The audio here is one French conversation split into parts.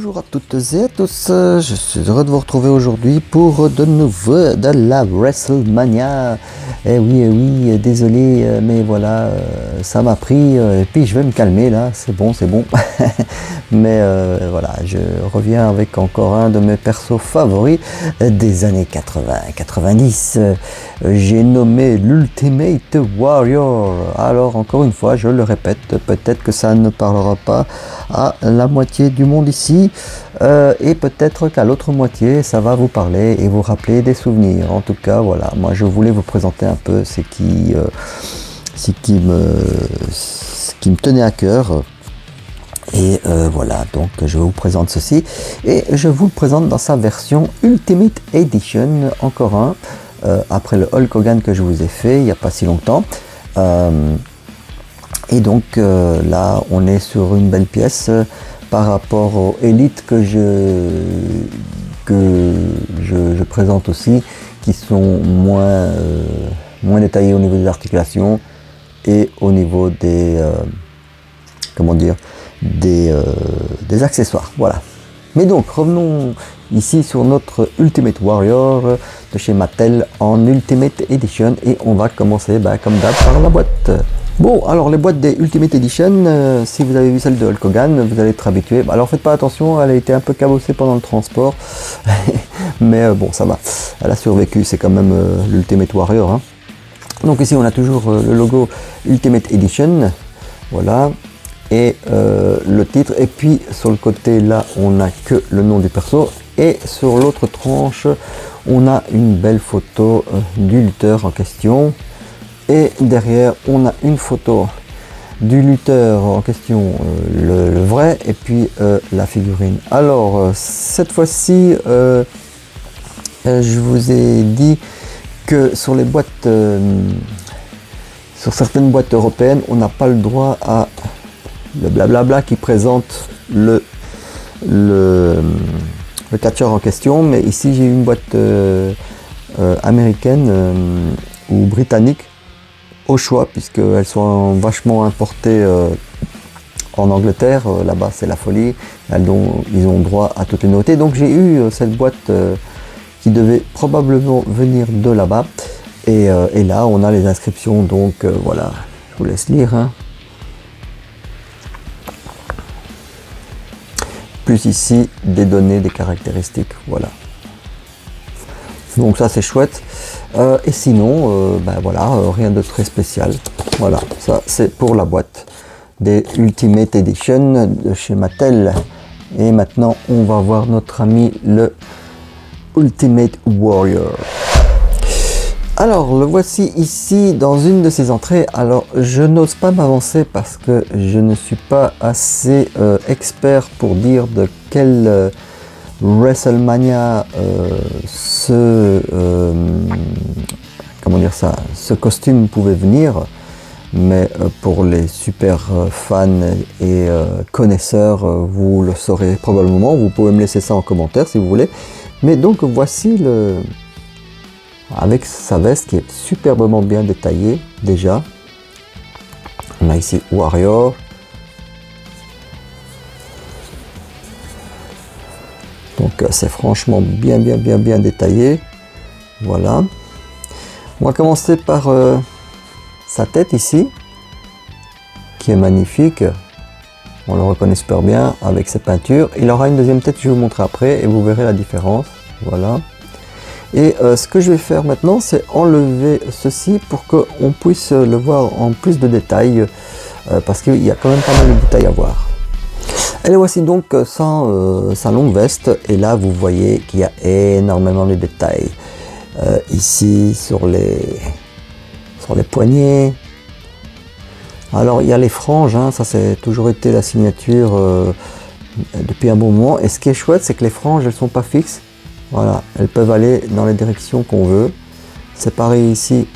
Bonjour à toutes et à tous, je suis heureux de vous retrouver aujourd'hui pour de nouveau de la WrestleMania. Eh oui, désolé, mais voilà, ça m'a pris, et puis je vais me calmer là, c'est bon. Mais voilà, je reviens avec encore un de mes persos favoris des années 80-90. J'ai nommé l'Ultimate Warrior. Alors encore une fois, je le répète, peut-être que ça ne parlera pas à la moitié du monde ici, et peut-être qu'à l'autre moitié ça va vous parler et vous rappeler des souvenirs. En tout cas voilà, moi je voulais vous présenter un peu ce qui me tenait à cœur. Et voilà, donc je vous présente ceci et je vous le présente dans sa version Ultimate Edition, encore un, après le Hulk Hogan que je vous ai fait il n'y a pas si longtemps. Et donc là on est sur une belle pièce par rapport aux Elite que je présente aussi, qui sont moins détaillés au niveau des articulations et au niveau des des accessoires. Voilà. Mais donc revenons ici sur notre Ultimate Warrior de chez Mattel en Ultimate Edition, et on va commencer comme d'hab par la boîte. Bon, alors les boîtes des Ultimate Edition, si vous avez vu celle de Hulk Hogan, vous allez être habitué. Alors faites pas attention, elle a été un peu cabossée pendant le transport, mais bon, ça va, elle a survécu, c'est quand même l'Ultimate Warrior, hein. Donc ici on a toujours le logo Ultimate Edition, voilà, et le titre, et puis sur le côté là on n'a que le nom du perso, et sur l'autre tranche on a une belle photo du lutteur en question, et derrière on a une photo du lutteur en question, le vrai, et puis la figurine. Alors cette fois-ci je vous ai dit que sur les boîtes, sur certaines boîtes européennes, on n'a pas le droit à le blablabla qui présente le catcheur en question, mais ici j'ai une boîte américaine ou britannique au choix, puisqu'elles sont vachement importées en Angleterre. Là-bas c'est la folie, ils ont droit à toutes les nouveautés. Donc j'ai eu cette boîte qui devait probablement venir de là-bas, et là on a les inscriptions, donc voilà, je vous laisse lire, hein. Plus ici des données, des caractéristiques, voilà. Donc ça c'est chouette, et sinon voilà, rien de très spécial. Voilà, ça c'est pour la boîte des Ultimate Edition de chez Mattel. Et maintenant on va voir notre ami le Ultimate Warrior. Alors le voici ici dans une de ses entrées. Alors je n'ose pas m'avancer parce que je ne suis pas assez expert pour dire de quelle WrestleMania ce costume pouvait venir, mais pour les super fans et connaisseurs, vous le saurez probablement. Vous pouvez me laisser ça en commentaire si vous voulez. Mais donc voici avec sa veste qui est superbement bien détaillée déjà. On a ici Warrior. Donc c'est franchement bien détaillé. Voilà. On va commencer par sa tête ici, qui est magnifique. On le reconnaît super bien avec ses peintures. Il aura une deuxième tête, je vais vous montrer après, et vous verrez la différence. Voilà. Et ce que je vais faire maintenant, c'est enlever ceci pour qu'on puisse le voir en plus de détails, parce qu'il y a quand même pas mal de détails à voir. Et voici donc sans sa longue veste, et là vous voyez qu'il y a énormément de détails. Ici sur les poignets. Alors il y a les franges, hein, ça c'est toujours été la signature depuis un bon moment. Et ce qui est chouette, c'est que les franges, elles sont pas fixes. Voilà, elles peuvent aller dans les directions qu'on veut. C'est pareil ici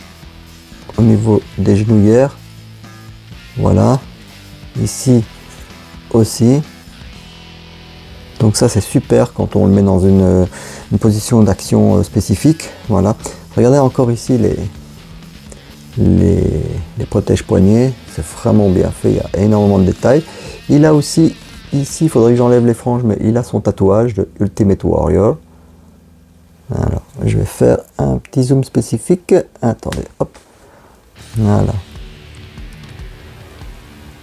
au niveau des genouillères. Voilà, ici aussi. Donc ça c'est super quand on le met dans une position d'action spécifique. Voilà, regardez encore ici les protège-poignets, c'est vraiment bien fait, il y a énormément de détails. Il a aussi ici, il faudrait que j'enlève les franges, mais il a son tatouage de Ultimate Warrior. Alors, je vais faire un petit zoom spécifique. Attendez, hop. Voilà.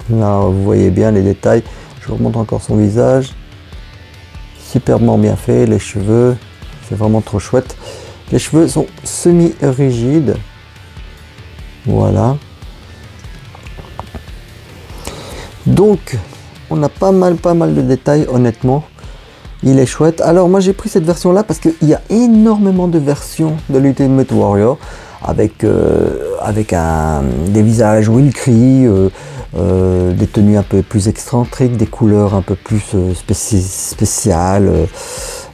Là, vous voyez bien les détails. Je vous remontre encore son visage. Superbement bien fait. Les cheveux, c'est vraiment trop chouette. Les cheveux sont semi-rigides. Voilà. Donc, on a pas mal de détails, honnêtement. Il est chouette. Alors, moi, j'ai pris cette version-là parce qu'il y a énormément de versions de l'Ultimate Warrior avec des visages Wilcry, des tenues un peu plus excentriques, des couleurs un peu plus spéciales,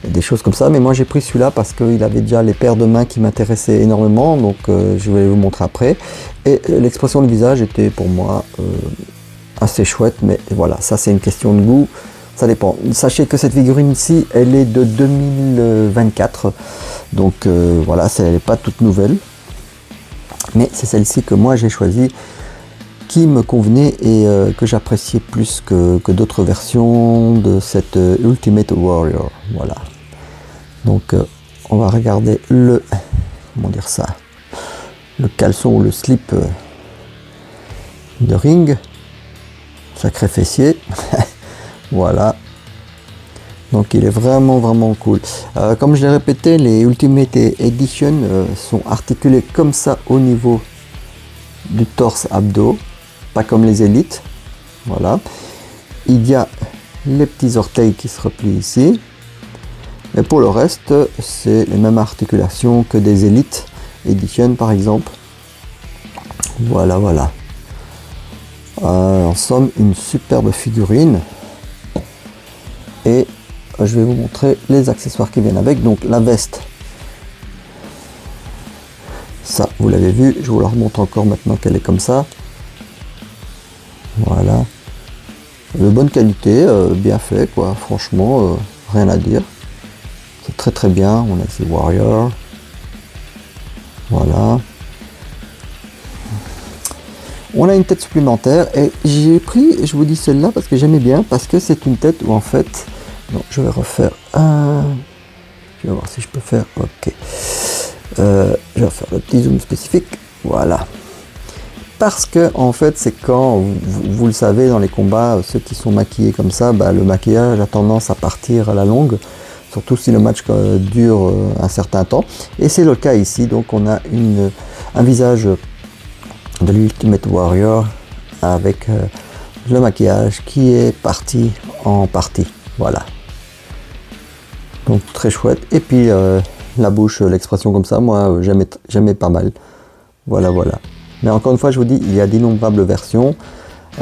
des choses comme ça. Mais moi, j'ai pris celui-là parce qu'il avait déjà les paires de mains qui m'intéressaient énormément. Donc, je vais vous montrer après. Et l'expression du visage était pour moi assez chouette. Mais voilà, ça, c'est une question de goût. Ça dépend. Sachez que cette figurine ici, elle est de 2024. Donc voilà, elle n'est pas toute nouvelle. Mais c'est celle-ci que moi j'ai choisie, qui me convenait et que j'appréciais plus que d'autres versions de cette Ultimate Warrior. Voilà. Donc on va regarder le caleçon ou le slip de Ring. Sacré fessier. Voilà, donc il est vraiment cool. Comme je l'ai répété, les Ultimate Edition sont articulés comme ça au niveau du torse abdos, pas comme les élites. Voilà, il y a les petits orteils qui se replient ici, mais pour le reste c'est les mêmes articulations que des élites Edition par exemple. Voilà. En somme, une superbe figurine. Et je vais vous montrer les accessoires qui viennent avec. Donc la veste, ça vous l'avez vu, je vous la remontre encore maintenant qu'elle est comme ça. Voilà, de bonne qualité, bien fait quoi, franchement rien à dire, c'est très bien. On a ces Warriors, voilà. On a une tête supplémentaire et j'ai pris, je vous dis celle-là parce que j'aimais bien, parce que c'est une tête où en fait, donc je vais refaire un, je vais voir si je peux faire, ok, je vais faire le petit zoom spécifique, voilà. Parce que en fait c'est quand, vous le savez dans les combats, ceux qui sont maquillés comme ça, le maquillage a tendance à partir à la longue, surtout si le match dure un certain temps, et c'est le cas ici. Donc on a un visage de l'Ultimate Warrior avec le maquillage qui est parti en partie, voilà. Donc très chouette. Et puis la bouche, l'expression comme ça, moi j'aimais pas mal, voilà. Mais encore une fois, je vous dis, il y a d'innombrables versions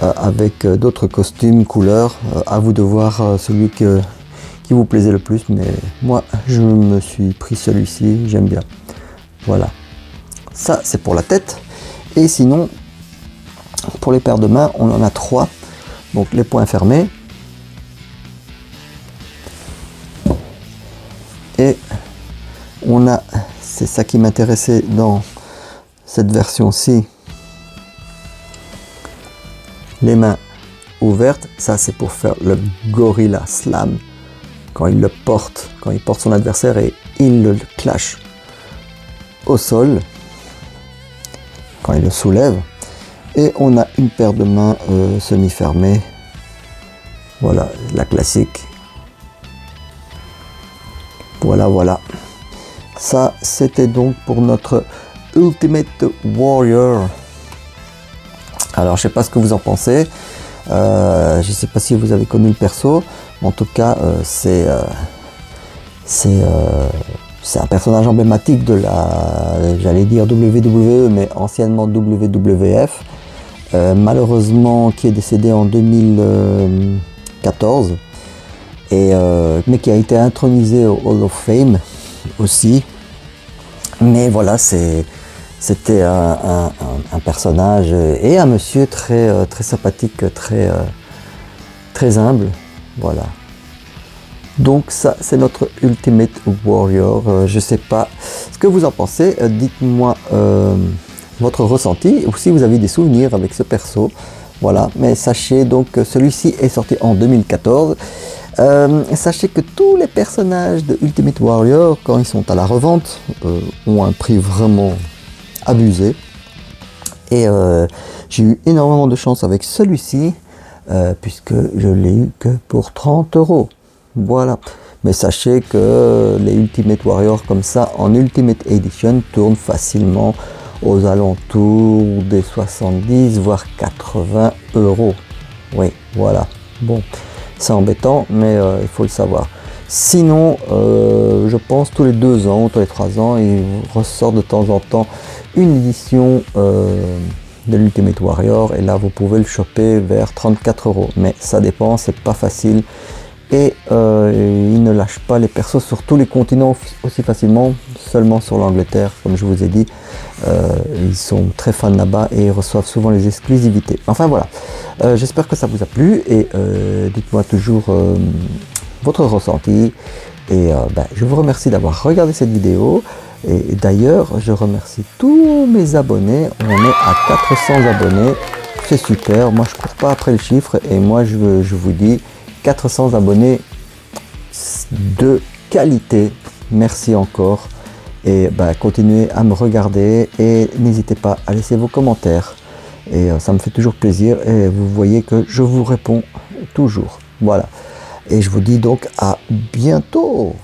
avec d'autres costumes, couleurs, à vous de voir celui qui vous plaisait le plus, mais moi je me suis pris celui-ci, j'aime bien, voilà. Ça c'est pour la tête. Et sinon, pour les paires de mains, on en a 3. Donc les poings fermés. Et on a, c'est ça qui m'intéressait dans cette version-ci, les mains ouvertes. Ça c'est pour faire le Gorilla Slam. Quand il porte son adversaire et il le clash au sol. Quand il le soulève, et on a une paire de mains semi-fermées, voilà, la classique, voilà. Ça c'était donc pour notre Ultimate Warrior. Alors je sais pas ce que vous en pensez, je sais pas si vous avez connu le perso, mais en tout cas c'est un personnage emblématique de la, j'allais dire WWE, mais anciennement WWF, malheureusement qui est décédé en 2014, mais qui a été intronisé au Hall of Fame aussi. Mais voilà, c'était un personnage et un monsieur très sympathique, très humble, voilà. Donc ça c'est notre Ultimate Warrior. Je sais pas ce que vous en pensez, dites-moi votre ressenti, ou si vous avez des souvenirs avec ce perso. Voilà, mais sachez donc que celui-ci est sorti en 2014. Sachez que tous les personnages de Ultimate Warrior, quand ils sont à la revente, ont un prix vraiment abusé. Et j'ai eu énormément de chance avec celui-ci, puisque je l'ai eu que pour 30 €. Voilà. Mais sachez que les Ultimate Warrior comme ça en Ultimate Edition tournent facilement aux alentours des 70 voire 80 €. Oui, voilà. Bon, c'est embêtant, mais il faut le savoir. Sinon, je pense tous les 2 ans, tous les 3 ans, il ressort de temps en temps une édition de l'Ultimate Warrior, et là vous pouvez le choper vers 34 €. Mais ça dépend, c'est pas facile. Et ils ne lâchent pas les persos sur tous les continents aussi facilement, seulement sur l'Angleterre, comme je vous ai dit. Ils sont très fans là-bas et ils reçoivent souvent les exclusivités. Enfin voilà, j'espère que ça vous a plu, et dites-moi toujours votre ressenti. Et je vous remercie d'avoir regardé cette vidéo. Et d'ailleurs, je remercie tous mes abonnés. On est à 400 abonnés, c'est super. Moi je cours pas après le chiffre, et moi je vous dis 400 abonnés de qualité. Merci encore, et continuez à me regarder, et n'hésitez pas à laisser vos commentaires, et ça me fait toujours plaisir, et vous voyez que je vous réponds toujours. Voilà, et je vous dis donc à bientôt.